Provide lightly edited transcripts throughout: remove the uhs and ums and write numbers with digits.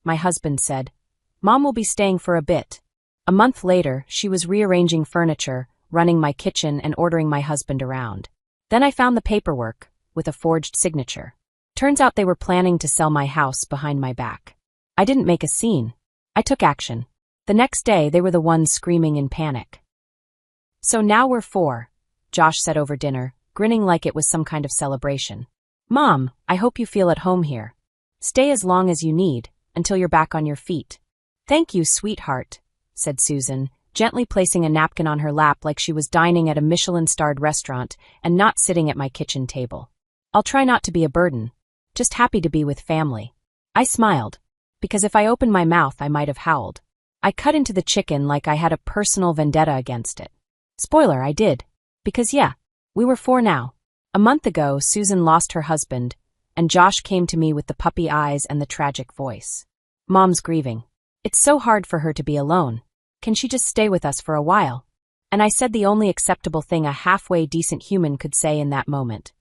my husband said. Mom will be staying for a bit. A month later, she was rearranging furniture, running my kitchen and ordering my husband around. Then I found the paperwork, with a forged signature. Turns out they were planning to sell my house behind my back. I didn't make a scene. I took action. The next day, they were the ones screaming in panic. So now we're 4, Josh said over dinner, grinning like it was some kind of celebration. Mom, I hope you feel at home here. Stay as long as you need, until you're back on your feet. Thank you, sweetheart, said Susan, gently placing a napkin on her lap like she was dining at a Michelin-starred restaurant and not sitting at my kitchen table. I'll try not to be a burden. Just happy to be with family. I smiled, because if I opened my mouth I might have howled. I cut into the chicken like I had a personal vendetta against it. Spoiler, I did. Because yeah, we were 4 now. A month ago, Susan lost her husband, and Josh came to me with the puppy eyes and the tragic voice. Mom's grieving. It's so hard for her to be alone. Can she just stay with us for a while? And I said the only acceptable thing a halfway decent human could say in that moment.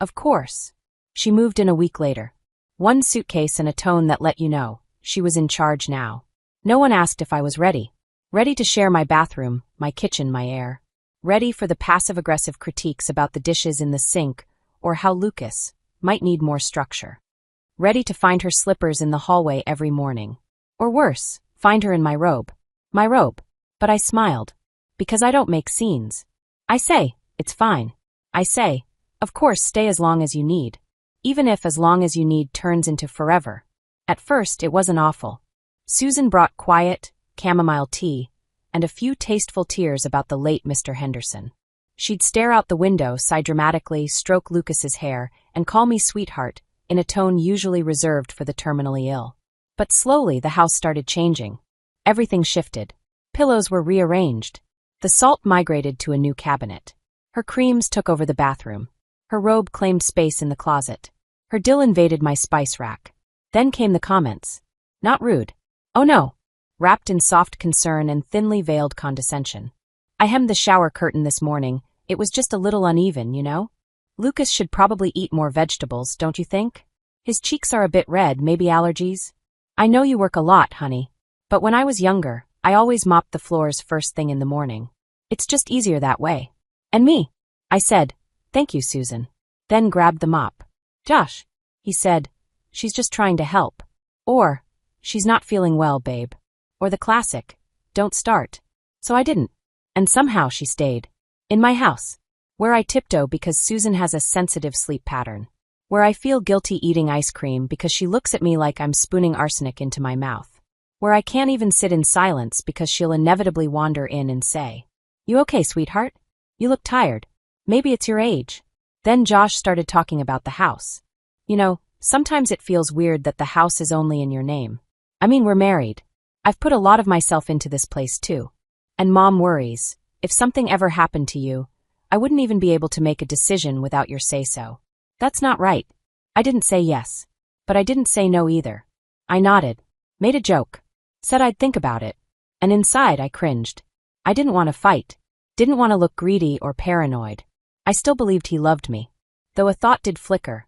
Of course. She moved in a week later. 1 suitcase and a tone that let you know, she was in charge now. No one asked if I was ready. Ready to share my bathroom, my kitchen, my air. Ready for the passive-aggressive critiques about the dishes in the sink or how Lucas might need more structure. Ready to find her slippers in the hallway every morning. Or worse, find her in my robe. My robe. But I smiled. Because I don't make scenes. I say, it's fine. I say, of course, stay as long as you need. Even if as long as you need turns into forever. At first, it wasn't awful. Susan brought quiet, chamomile tea, and a few tasteful tears about the late Mr. Henderson. She'd stare out the window, sigh dramatically, stroke Lucas's hair, and call me sweetheart, in a tone usually reserved for the terminally ill. But slowly the house started changing. Everything shifted. Pillows were rearranged. The salt migrated to a new cabinet. Her creams took over the bathroom. Her robe claimed space in the closet. Her dill invaded my spice rack. Then came the comments. Not rude. Oh no. Wrapped in soft concern and thinly veiled condescension. I hemmed the shower curtain this morning. It was just a little uneven, you know? Lucas should probably eat more vegetables, don't you think? His cheeks are a bit red, maybe allergies? I know you work a lot, honey. But when I was younger, I always mopped the floors first thing in the morning. It's just easier that way. And me. I said, thank you, Susan. Then grabbed the mop. Josh, he said, she's just trying to help. Or, she's not feeling well, babe. Or the classic, don't start. So I didn't. And somehow she stayed. In my house. Where I tiptoe because Susan has a sensitive sleep pattern. Where I feel guilty eating ice cream because she looks at me like I'm spooning arsenic into my mouth. Where I can't even sit in silence because she'll inevitably wander in and say, You okay, sweetheart? You look tired. Maybe it's your age. Then Josh started talking about the house. You know, sometimes it feels weird that the house is only in your name. I mean, we're married. I've put a lot of myself into this place too. And Mom worries, if something ever happened to you, I wouldn't even be able to make a decision without your say-so. That's not right. I didn't say yes. But I didn't say no either. I nodded. Made a joke. Said I'd think about it. And inside I cringed. I didn't want to fight. Didn't want to look greedy or paranoid. I still believed he loved me. Though a thought did flicker.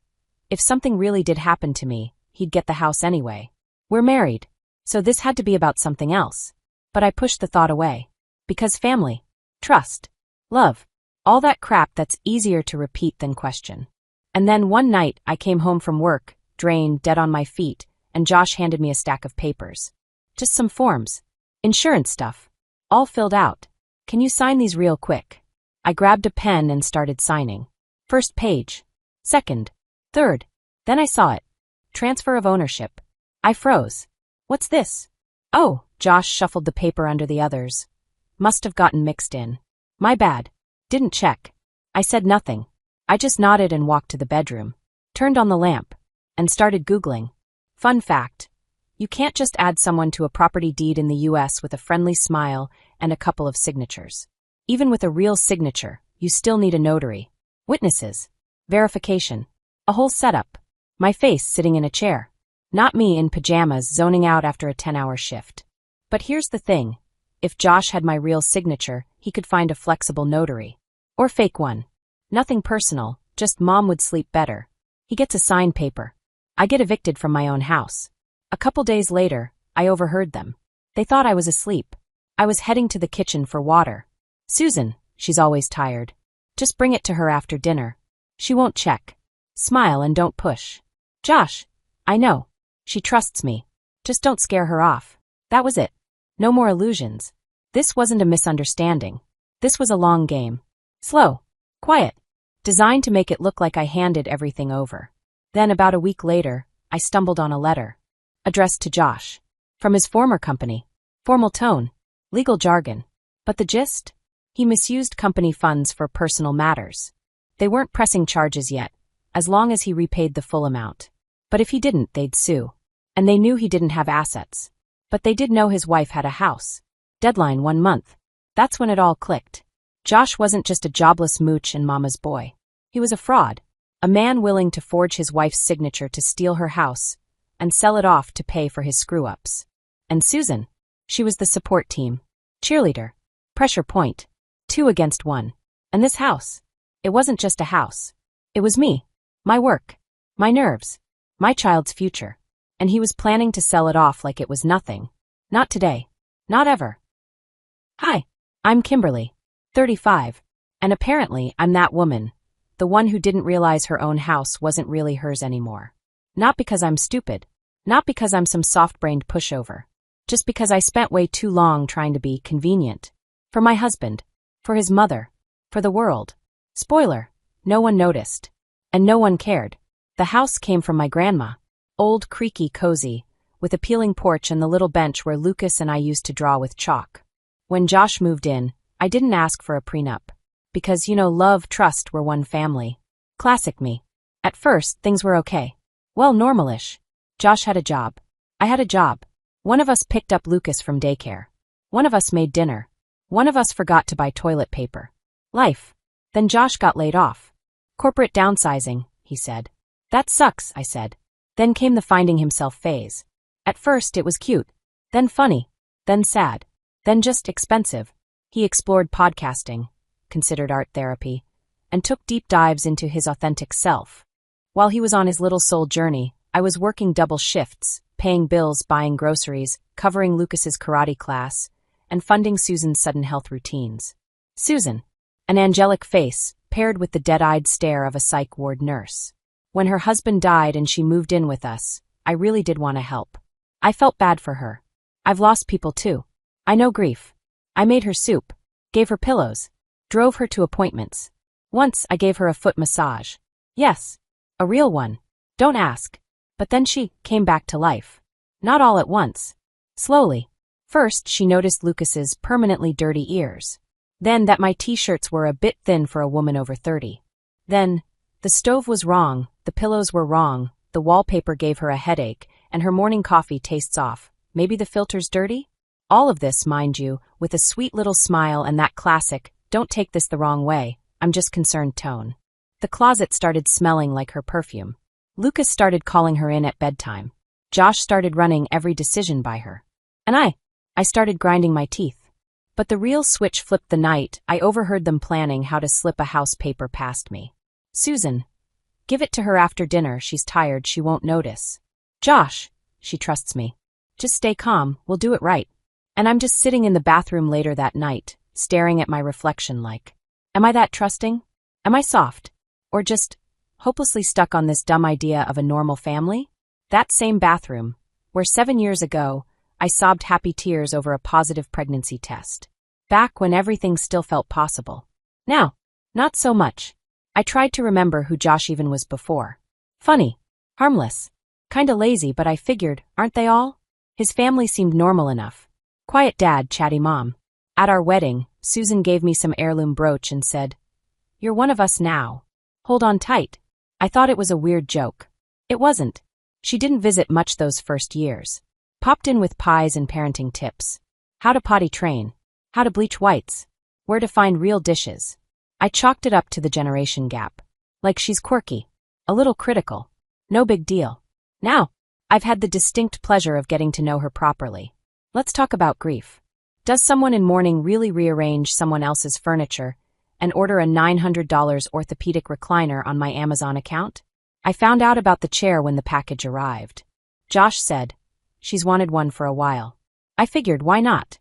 If something really did happen to me, he'd get the house anyway. We're married. So this had to be about something else. But I pushed the thought away. Because family. Trust. Love. All that crap that's easier to repeat than question. And then one night I came home from work, drained, dead on my feet, and Josh handed me a stack of papers. Just some forms. Insurance stuff. All filled out. Can you sign these real quick? I grabbed a pen and started signing. First page. Second. Third. Then I saw it. Transfer of ownership. I froze. What's this? Oh, Josh shuffled the paper under the others. Must have gotten mixed in. My bad. Didn't check. I said nothing. I just nodded and walked to the bedroom. Turned on the lamp. And started Googling. Fun fact. You can't just add someone to a property deed in the US with a friendly smile and a couple of signatures. Even with a real signature, you still need a notary. Witnesses. Verification. A whole setup. My face sitting in a chair. Not me in pajamas zoning out after a 10-hour shift. But here's the thing. If Josh had my real signature, he could find a flexible notary. Or fake one. Nothing personal, just Mom would sleep better. He gets a signed paper. I get evicted from my own house. A couple days later, I overheard them. They thought I was asleep. I was heading to the kitchen for water. Susan, she's always tired. Just bring it to her after dinner. She won't check. Smile and don't push. Josh, I know. She trusts me. Just don't scare her off. That was it. No more illusions. This wasn't a misunderstanding. This was a long game. Slow. Quiet. Designed to make it look like I handed everything over. Then about a week later, I stumbled on a letter. Addressed to Josh. From his former company. Formal tone. Legal jargon. But the gist? He misused company funds for personal matters. They weren't pressing charges yet, as long as he repaid the full amount. But if he didn't, they'd sue. And they knew he didn't have assets. But they did know his wife had a house. Deadline 1 month. That's when it all clicked. Josh wasn't just a jobless mooch and mama's boy. He was a fraud. A man willing to forge his wife's signature to steal her house and sell it off to pay for his screw-ups. And Susan, she was the support team. Cheerleader. Pressure point. 2 against 1. And this house. It wasn't just a house. It was me. My work. My nerves. My child's future. And he was planning to sell it off like it was nothing. Not today. Not ever. Hi. I'm Kimberly. 35. And apparently I'm that woman. The one who didn't realize her own house wasn't really hers anymore. Not because I'm stupid. Not because I'm some soft-brained pushover. Just because I spent way too long trying to be convenient. For my husband. For his mother. For the world. Spoiler. No one noticed. And no one cared. The house came from my grandma. Old, creaky, cozy, with a peeling porch and the little bench where Lucas and I used to draw with chalk. When Josh moved in, I didn't ask for a prenup. Because, love, trust were one family. Classic me. At first, things were okay. Well, normalish. Josh had a job. I had a job. One of us picked up Lucas from daycare. One of us made dinner. One of us forgot to buy toilet paper. Life. Then Josh got laid off. Corporate downsizing, he said. That sucks, I said. Then came the finding himself phase. At first it was cute. Then funny. Then sad. Then just expensive. He explored podcasting, considered art therapy, and took deep dives into his authentic self. While he was on his little soul journey, I was working double shifts, paying bills, buying groceries, covering Lucas's karate class, and funding Susan's sudden health routines. Susan. An angelic face, paired with the dead-eyed stare of a psych ward nurse. When her husband died and she moved in with us, I really did want to help. I felt bad for her. I've lost people too. I know grief. I made her soup, gave her pillows, drove her to appointments. Once I gave her a foot massage. Yes, a real one. Don't ask. But then she came back to life. Not all at once. Slowly. First, she noticed Lucas's permanently dirty ears. Then that my t-shirts were a bit thin for a woman over 30. Then, the stove was wrong, the pillows were wrong, the wallpaper gave her a headache, and her morning coffee tastes off. Maybe the filter's dirty? All of this, mind you, with a sweet little smile and that classic, don't take this the wrong way, I'm just concerned tone. The closet started smelling like her perfume. Lucas started calling her in at bedtime. Josh started running every decision by her. And I started grinding my teeth. But the real switch flipped the night I overheard them planning how to slip a house paper past me. Susan. Give it to her after dinner, she's tired, she won't notice. Josh. She trusts me. Just stay calm, we'll do it right. And I'm just sitting in the bathroom later that night, staring at my reflection like, am I that trusting? Am I soft? Or just hopelessly stuck on this dumb idea of a normal family? That same bathroom, where 7 years ago, I sobbed happy tears over a positive pregnancy test. Back when everything still felt possible. Now, not so much. I tried to remember who Josh even was before. Funny. Harmless. Kinda lazy, but I figured, aren't they all? His family seemed normal enough. Quiet dad, chatty mom. At our wedding, Susan gave me some heirloom brooch and said, "You're one of us now. Hold on tight." I thought it was a weird joke. It wasn't. She didn't visit much those first years. Popped in with pies and parenting tips. How to potty train. How to bleach whites. Where to find real dishes. I chalked it up to the generation gap. Like she's quirky. A little critical. No big deal. Now, I've had the distinct pleasure of getting to know her properly. Let's talk about grief. Does someone in mourning really rearrange someone else's furniture and order a $900 orthopedic recliner on my Amazon account? I found out about the chair when the package arrived. Josh said, She's wanted one for a while. I figured, why not?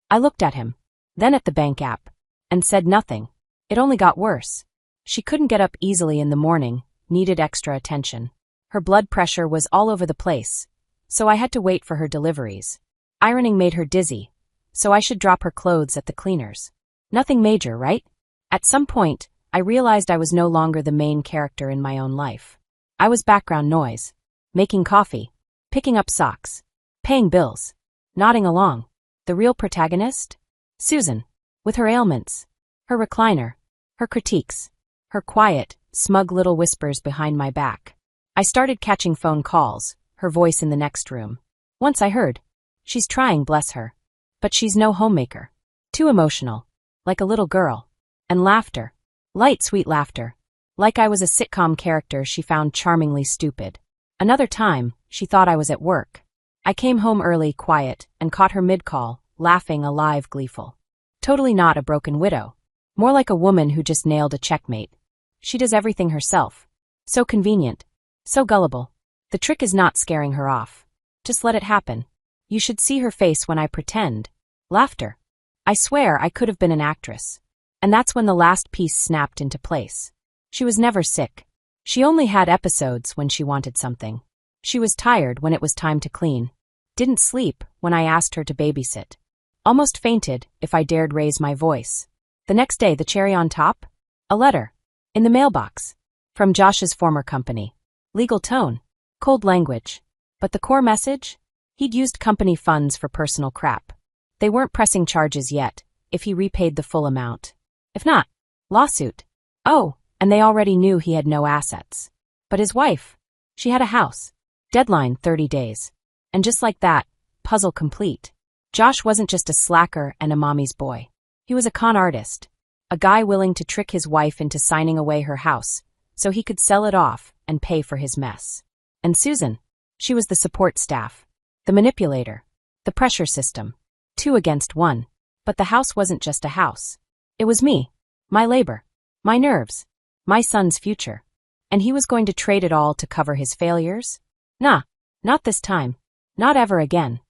I looked at him, then at the bank app, and said nothing. It only got worse. She couldn't get up easily in the morning, needed extra attention. Her blood pressure was all over the place, so I had to wait for her deliveries. Ironing made her dizzy, so I should drop her clothes at the cleaners. Nothing major, right? At some point, I realized I was no longer the main character in my own life. I was background noise, making coffee, picking up socks, paying bills, nodding along. The real protagonist? Susan, with her ailments, her recliner, her critiques, her quiet, smug little whispers behind my back. I started catching phone calls, her voice in the next room. Once I heard, "She's trying, bless her. But she's no homemaker. Too emotional. Like a little girl." And laughter. Light, sweet laughter. Like I was a sitcom character she found charmingly stupid. Another time, she thought I was at work. I came home early, quiet, and caught her mid-call, laughing, alive, gleeful. Totally not a broken widow. More like a woman who just nailed a checkmate. She does everything herself. So convenient. So gullible. The trick is not scaring her off. Just let it happen. You should see her face when I pretend. Laughter. I swear I could have been an actress. And that's when the last piece snapped into place. She was never sick. She only had episodes when she wanted something. She was tired when it was time to clean. Didn't sleep when I asked her to babysit. Almost fainted if I dared raise my voice. The next day, the cherry on top? A letter. In the mailbox. From Josh's former company. Legal tone. Cold language. But the core message? He'd used company funds for personal crap. They weren't pressing charges yet, if he repaid the full amount. If not, lawsuit. Oh, and they already knew he had no assets. But his wife, she had a house. Deadline 30 days. And just like that, puzzle complete. Josh wasn't just a slacker and a mommy's boy. He was a con artist. A guy willing to trick his wife into signing away her house so he could sell it off and pay for his mess. And Susan, she was the support staff, the manipulator, the pressure system. 2 against 1. But the house wasn't just a house. It was me, my labor, my nerves, my son's future. And he was going to trade it all to cover his failures? Nah, not this time. Not ever again.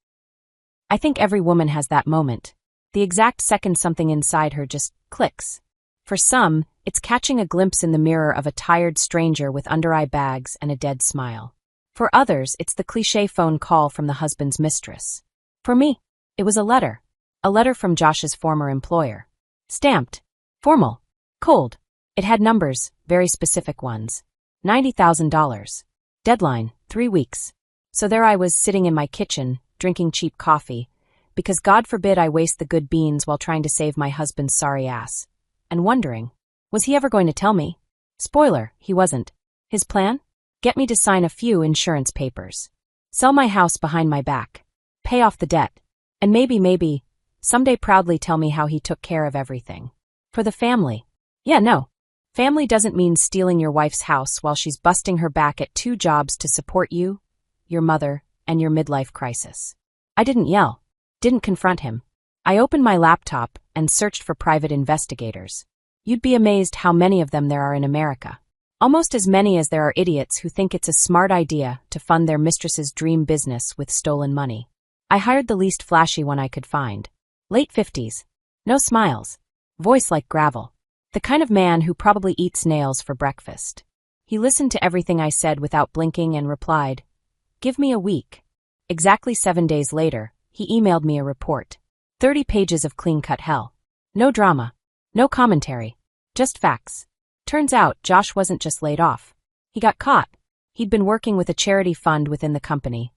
I think every woman has that moment. The exact second something inside her just clicks. For some, it's catching a glimpse in the mirror of a tired stranger with under-eye bags and a dead smile. For others, it's the cliché phone call from the husband's mistress. For me, it was a letter. A letter from Josh's former employer. Stamped. Formal. Cold. It had numbers, very specific ones. $90,000. Deadline, 3 weeks. So there I was sitting in my kitchen, drinking cheap coffee, because God forbid I waste the good beans while trying to save my husband's sorry ass. And wondering, was he ever going to tell me? Spoiler, he wasn't. His plan? Get me to sign a few insurance papers. Sell my house behind my back. Pay off the debt. And maybe, someday proudly tell me how he took care of everything. For the family. Yeah, no. Family doesn't mean stealing your wife's house while she's busting her back at 2 jobs to support you, your mother, and your midlife crisis. I didn't yell. Didn't confront him. I opened my laptop and searched for private investigators. You'd be amazed how many of them there are in America. Almost as many as there are idiots who think it's a smart idea to fund their mistress's dream business with stolen money. I hired the least flashy one I could find. Late 50s. No smiles. Voice like gravel. The kind of man who probably eats nails for breakfast. He listened to everything I said without blinking and replied, "Give me a week." Exactly 7 days later, he emailed me a report. 30 pages of clean-cut hell. No drama. No commentary. Just facts. Turns out Josh wasn't just laid off. He got caught. He'd been working with a charity fund within the company.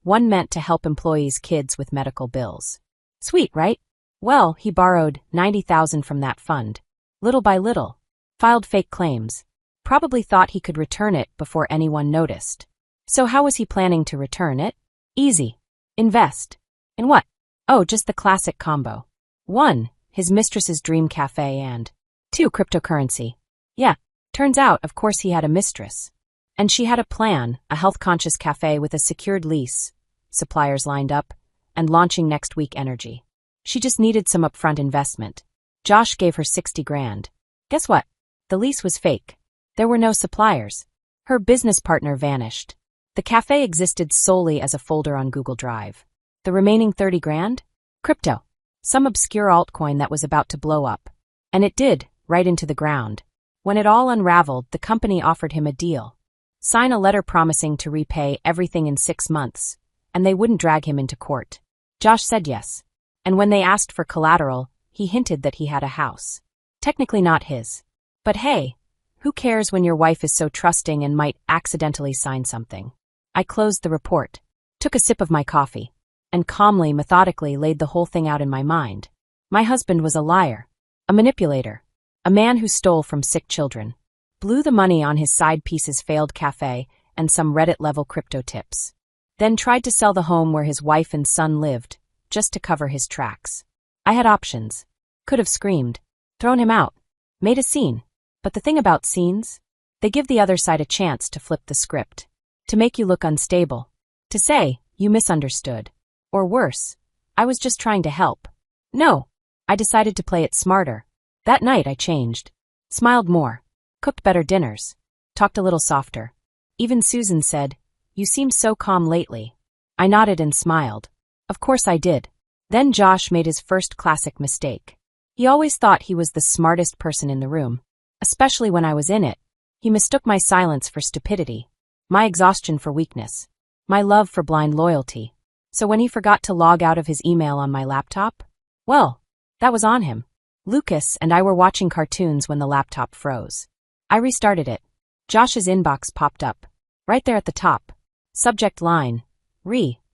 One meant to help employees' kids with medical bills. Sweet, right? Well, he borrowed $90,000 from that fund. Little by little. Filed fake claims. Probably thought he could return it before anyone noticed. So how was he planning to return it? Easy. Invest. In what? Oh, just the classic combo. 1. His mistress's dream cafe and 2. Cryptocurrency. Yeah, turns out, of course, he had a mistress. And she had a plan, a health-conscious cafe with a secured lease, suppliers lined up, and launching next week energy. She just needed some upfront investment. Josh gave her 60 grand. Guess what? The lease was fake. There were no suppliers. Her business partner vanished. The cafe existed solely as a folder on Google Drive. The remaining 30 grand? Crypto. Some obscure altcoin that was about to blow up. And it did, right into the ground. When it all unraveled, the company offered him a deal. Sign a letter promising to repay everything in 6 months, and they wouldn't drag him into court. Josh said yes. And when they asked for collateral, he hinted that he had a house. Technically not his. But hey, who cares when your wife is so trusting and might accidentally sign something? I closed the report, took a sip of my coffee, and calmly, methodically laid the whole thing out in my mind. My husband was a liar, a manipulator, a man who stole from sick children, blew the money on his side piece's failed cafe and some Reddit-level crypto tips, then tried to sell the home where his wife and son lived, just to cover his tracks. I had options. Could have screamed, thrown him out, made a scene. But the thing about scenes? They give the other side a chance to flip the script, to make you look unstable, to say, you misunderstood. Or worse, I was just trying to help. No, I decided to play it smarter. That night I changed. Smiled more. Cooked better dinners. Talked a little softer. Even Susan said, "You seem so calm lately." I nodded and smiled. Of course I did. Then Josh made his first classic mistake. He always thought he was the smartest person in the room, especially when I was in it. He mistook my silence for stupidity, my exhaustion for weakness, my love for blind loyalty. So when he forgot to log out of his email on my laptop, well, that was on him. Lucas and I were watching cartoons when the laptop froze. I restarted it. Josh's inbox popped up, right there at the top. Subject line,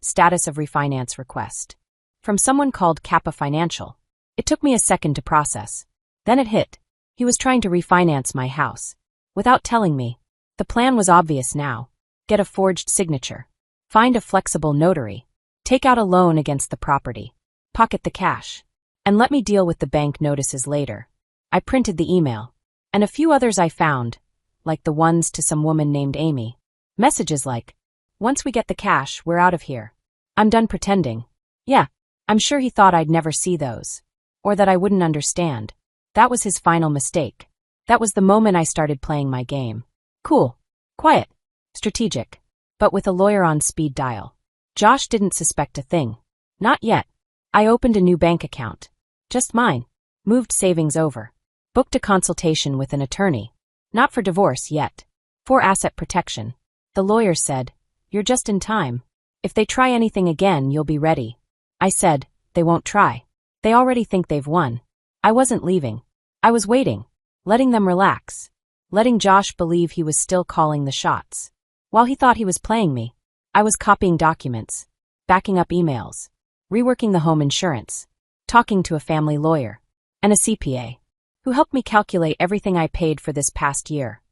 status of refinance request. From someone called Kappa Financial. It took me a second to process. Then it hit. He was trying to refinance my house. Without telling me. The plan was obvious now. Get a forged signature. Find a flexible notary. Take out a loan against the property. Pocket the cash. And let me deal with the bank notices later. I printed the email. And a few others I found, like the ones to some woman named Amy. Messages like, "Once we get the cash, we're out of here." I'm done pretending. Yeah, I'm sure he thought I'd never see those. Or that I wouldn't understand. That was his final mistake. That was the moment I started playing my game. Cool. Quiet. Strategic. But with a lawyer on speed dial. Josh didn't suspect a thing. Not yet. I opened a new bank account. Just mine. Moved savings over. Booked a consultation with an attorney. Not for divorce yet. For asset protection. The lawyer said, "You're just in time. If they try anything again, you'll be ready." I said, "They won't try. They already think they've won." I wasn't leaving. I was waiting. Letting them relax. Letting Josh believe he was still calling the shots. While he thought he was playing me, I was copying documents, backing up emails, reworking the home insurance, talking to a family lawyer, and a CPA, who helped me calculate everything I paid for this past year.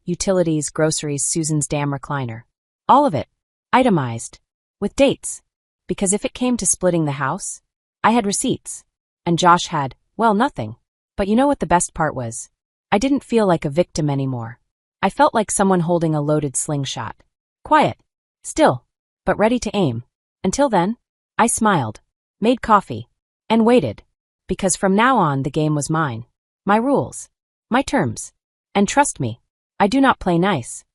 Utilities, groceries, Susan's damn recliner. All of it. Itemized. With dates. Because if it came to splitting the house, I had receipts. And Josh had, well, nothing. But you know what the best part was? I didn't feel like a victim anymore. I felt like someone holding a loaded slingshot. Quiet. Still. But ready to aim. Until then, I smiled, made coffee, and waited. Because from now on the game was mine. My rules. My terms. And trust me, I do not play nice.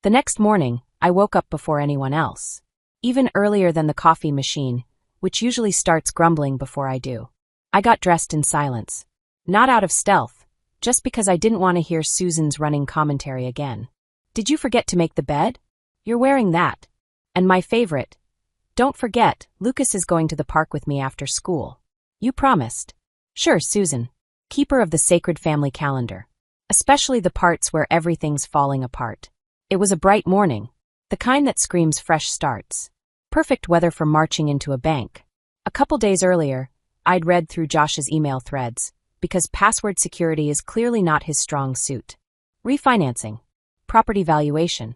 The next morning, I woke up before anyone else. Even earlier than the coffee machine, which usually starts grumbling before I do. I got dressed in silence. Not out of stealth, just because I didn't want to hear Susan's running commentary again. "Did you forget to make the bed? You're wearing that." And my favorite, "Don't forget, Lucas is going to the park with me after school. You promised." Sure, Susan. Keeper of the sacred family calendar. Especially the parts where everything's falling apart. It was a bright morning. The kind that screams fresh starts. Perfect weather for marching into a bank. A couple days earlier, I'd read through Josh's email threads, because password security is clearly not his strong suit. Refinancing. Property valuation.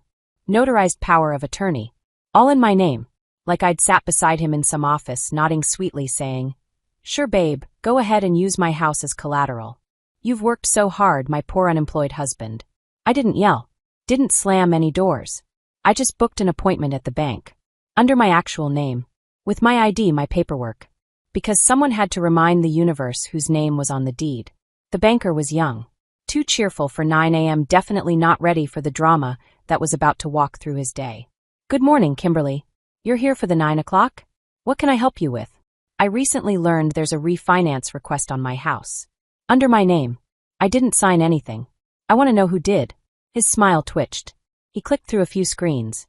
Notarized power of attorney. All in my name. Like I'd sat beside him in some office, nodding sweetly, saying, "Sure, babe, go ahead and use my house as collateral. You've worked so hard, my poor unemployed husband." I didn't yell. Didn't slam any doors. I just booked an appointment at the bank. Under my actual name. With my ID, my paperwork. Because someone had to remind the universe whose name was on the deed. The banker was young. Too cheerful for 9 a.m., definitely not ready for the drama that was about to walk through his day. Good morning, Kimberly. You're here for the 9 o'clock? What can I help you with? I recently learned there's a refinance request on my house. Under my name. I didn't sign anything. I want to know who did. His smile twitched. He clicked through a few screens.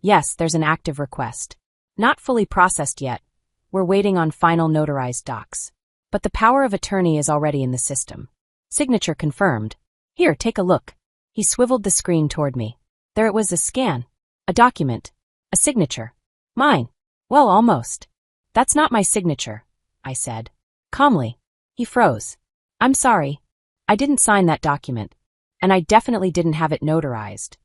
Yes, there's an active request. Not fully processed yet. We're waiting on final notarized docs. But the power of attorney is already in the system. Signature confirmed. Here, take a look. He swiveled the screen toward me. There it was, a scan. A document. A signature. Mine. Well, almost. That's not my signature, I said. Calmly. He froze. I'm sorry. I didn't sign that document. And I definitely didn't have it notarized.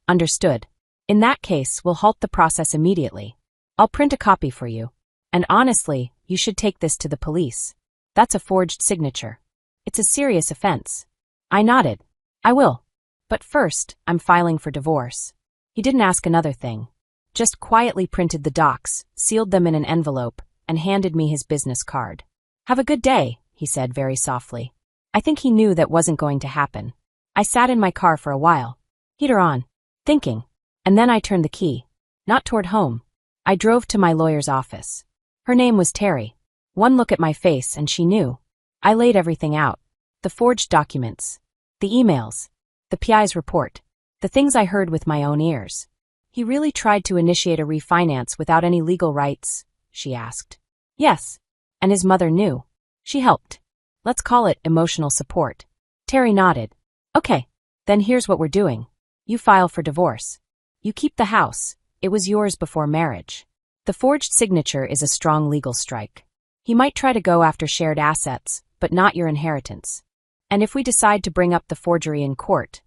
Understood. In that case, we'll halt the process immediately. I'll print a copy for you. And honestly, you should take this to the police. That's a forged signature. It's a serious offense. I nodded. I will. But first, I'm filing for divorce. He didn't ask another thing. Just quietly printed the docs, sealed them in an envelope, and handed me his business card. Have a good day, he said very softly. I think he knew that wasn't going to happen. I sat in my car for a while. Heater on. Thinking. And then I turned the key. Not toward home. I drove to my lawyer's office. Her name was Terry. One look at my face and she knew. I laid everything out. The forged documents. The emails. The PI's report. The things I heard with my own ears. He really tried to initiate a refinance without any legal rights, she asked. Yes. And his mother knew. She helped. Let's call it emotional support. Terry nodded. Okay. Then here's what we're doing. You file for divorce. You keep the house. It was yours before marriage. The forged signature is a strong legal strike. He might try to go after shared assets, but not your inheritance. And if we decide to bring up the forgery in court,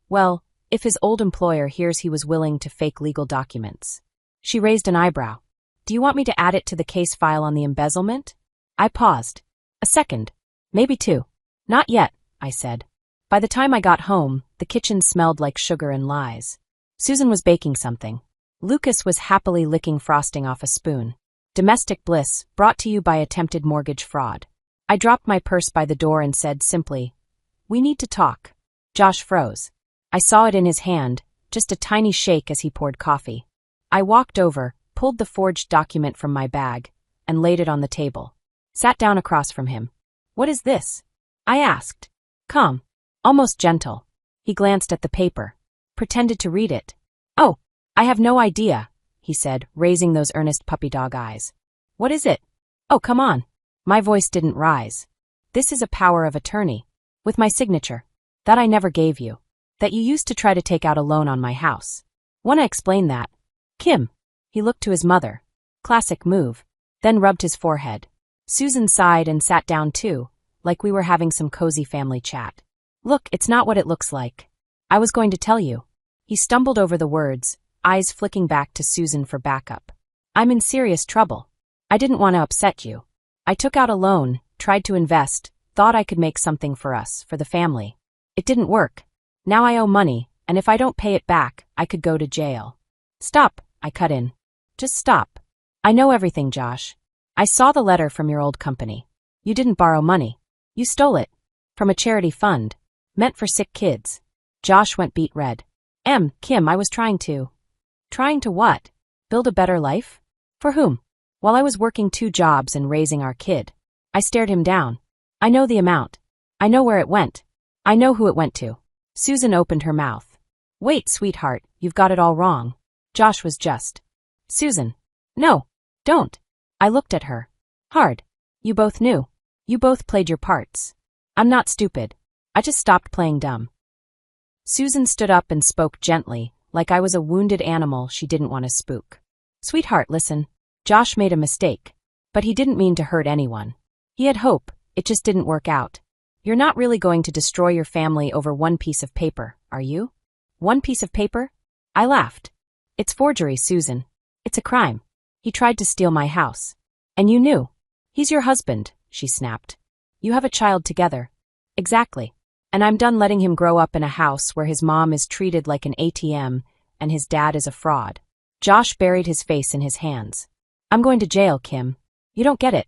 well, if his old employer hears he was willing to fake legal documents. She raised an eyebrow. Do you want me to add it to the case file on the embezzlement? I paused. A second. Maybe 2. Not yet, I said. By the time I got home, the kitchen smelled like sugar and lies. Susan was baking something. Lucas was happily licking frosting off a spoon. Domestic bliss, brought to you by attempted mortgage fraud. I dropped my purse by the door and said simply, "We need to talk." Josh froze. I saw it in his hand, just a tiny shake as he poured coffee. I walked over, pulled the forged document from my bag, and laid it on the table. Sat down across from him. "What is this?" I asked. Calm. Almost gentle. He glanced at the paper. Pretended to read it. "Oh, I have no idea," he said, raising those earnest puppy dog eyes. "What is it?" "Oh, come on." My voice didn't rise. "This is a power of attorney. With my signature. That I never gave you. That you used to try to take out a loan on my house. Wanna explain that?" "Kim." He looked to his mother. Classic move. Then rubbed his forehead. Susan sighed and sat down too, like we were having some cozy family chat. "Look, it's not what it looks like. I was going to tell you." He stumbled over the words, eyes flicking back to Susan for backup. "I'm in serious trouble. I didn't want to upset you. I took out a loan, tried to invest, thought I could make something for us, for the family. It didn't work. Now I owe money, and if I don't pay it back, I could go to jail." "Stop," I cut in. "Just stop. I know everything, Josh. I saw the letter from your old company. You didn't borrow money. You stole it. From a charity fund. Meant for sick kids." Josh went beet red. Kim, I was trying to. Trying to what? Build a better life? For whom? While I was working 2 jobs and raising our kid. I stared him down. "I know the amount. I know where it went. I know who it went to." Susan opened her mouth. "Wait, sweetheart, you've got it all wrong." Josh was just. "Susan. No. Don't." I looked at her. Hard. "You both knew. You both played your parts. I'm not stupid. I just stopped playing dumb." Susan stood up and spoke gently, like I was a wounded animal she didn't want to spook. "Sweetheart, listen. Josh made a mistake. But he didn't mean to hurt anyone. He had hope, it just didn't work out. You're not really going to destroy your family over one piece of paper, are you?" "One piece of paper?" I laughed. "It's forgery, Susan. It's a crime. He tried to steal my house. And you knew. He's your husband," she snapped. "You have a child together." "Exactly. And I'm done letting him grow up in a house where his mom is treated like an ATM and his dad is a fraud." Josh buried his face in his hands. "I'm going to jail, Kim. You don't get it.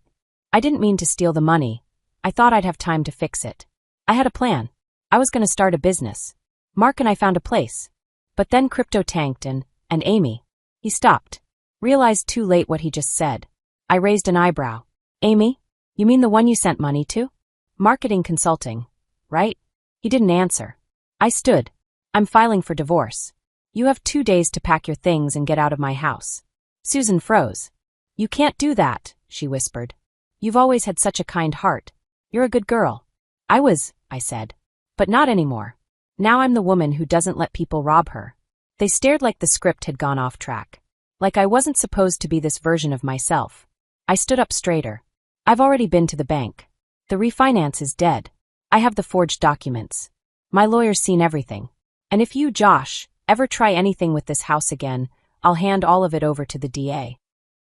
I didn't mean to steal the money. I thought I'd have time to fix it. I had a plan. I was going to start a business. Mark and I found a place. But then crypto tanked and Amy. He stopped. Realized too late what he just said. I raised an eyebrow. Amy? You mean the one you sent money to? Marketing consulting, right? He didn't answer. I stood. I'm filing for divorce. You have 2 days to pack your things and get out of my house. Susan froze. You can't do that, she whispered. You've always had such a kind heart. You're a good girl. I said. But not anymore. Now I'm the woman who doesn't let people rob her. They stared like the script had gone off track. Like I wasn't supposed to be this version of myself. I stood up straighter. I've already been to the bank. The refinance is dead. I have the forged documents. My lawyer's seen everything. And if you, Josh, ever try anything with this house again, I'll hand all of it over to the DA.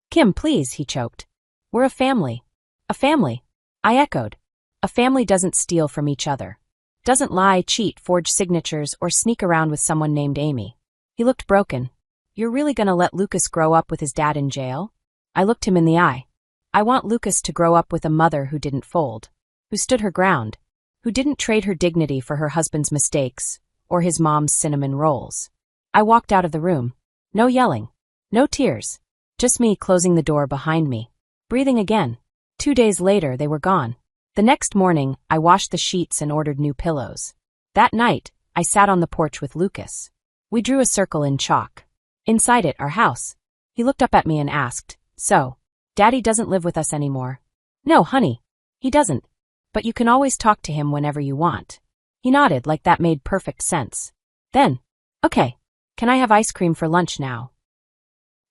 Kim, please, he choked. We're a family. A family. I echoed. A family doesn't steal from each other. Doesn't lie, cheat, forge signatures, or sneak around with someone named Amy. He looked broken. You're really gonna let Lucas grow up with his dad in jail? I looked him in the eye. I want Lucas to grow up with a mother who didn't fold, who stood her ground, who didn't trade her dignity for her husband's mistakes or his mom's cinnamon rolls. I walked out of the room. No yelling. No tears. Just me closing the door behind me. Breathing again. 2 days later, they were gone. The next morning, I washed the sheets and ordered new pillows. That night, I sat on the porch with Lucas. We drew a circle in chalk. Inside it, our house. He looked up at me and asked, So, Daddy doesn't live with us anymore? No, honey. He doesn't. But you can always talk to him whenever you want. He nodded like that made perfect sense. Then, okay, can I have ice cream for lunch now?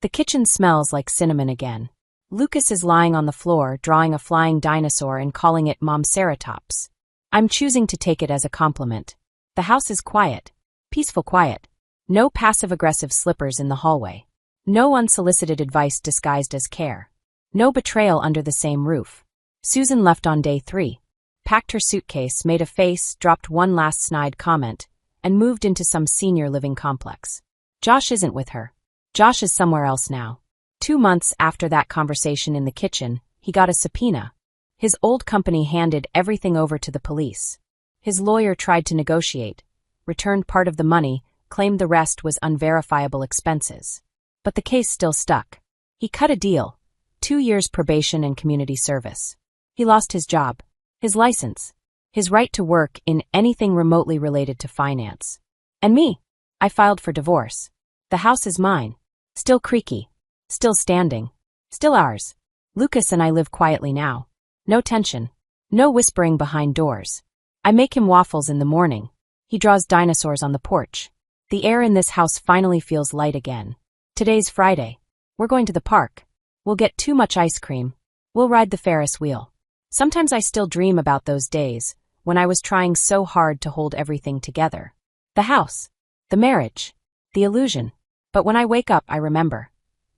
The kitchen smells like cinnamon again. Lucas is lying on the floor, drawing a flying dinosaur and calling it Momceratops. I'm choosing to take it as a compliment. The house is quiet. Peaceful quiet. No passive-aggressive slippers in the hallway. No unsolicited advice disguised as care. No betrayal under the same roof. Susan left on day 3. Packed her suitcase, made a face, dropped one last snide comment, and moved into some senior living complex. Josh isn't with her. Josh is somewhere else now. 2 months after that conversation in the kitchen, he got a subpoena. His old company handed everything over to the police. His lawyer tried to negotiate, returned part of the money, claimed the rest was unverifiable expenses. But the case still stuck. He cut a deal. 2 years probation and community service. He lost his job, his license, his right to work in anything remotely related to finance. And me? I filed for divorce. The house is mine. Still creaky. Still standing. Still ours. Lucas and I live quietly now. No tension. No whispering behind doors. I make him waffles in the morning. He draws dinosaurs on the porch. The air in this house finally feels light again. Today's Friday. We're going to the park. We'll get too much ice cream. We'll ride the Ferris wheel. Sometimes I still dream about those days when I was trying so hard to hold everything together. The house. The marriage. The illusion. But when I wake up, I remember.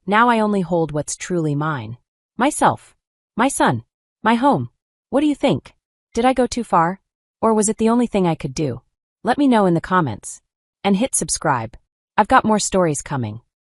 Now I only hold what's truly mine. Myself. My son. My home. What do you think? Did I go too far? Or was it the only thing I could do? Let me know in the comments. And hit subscribe. I've got more stories coming.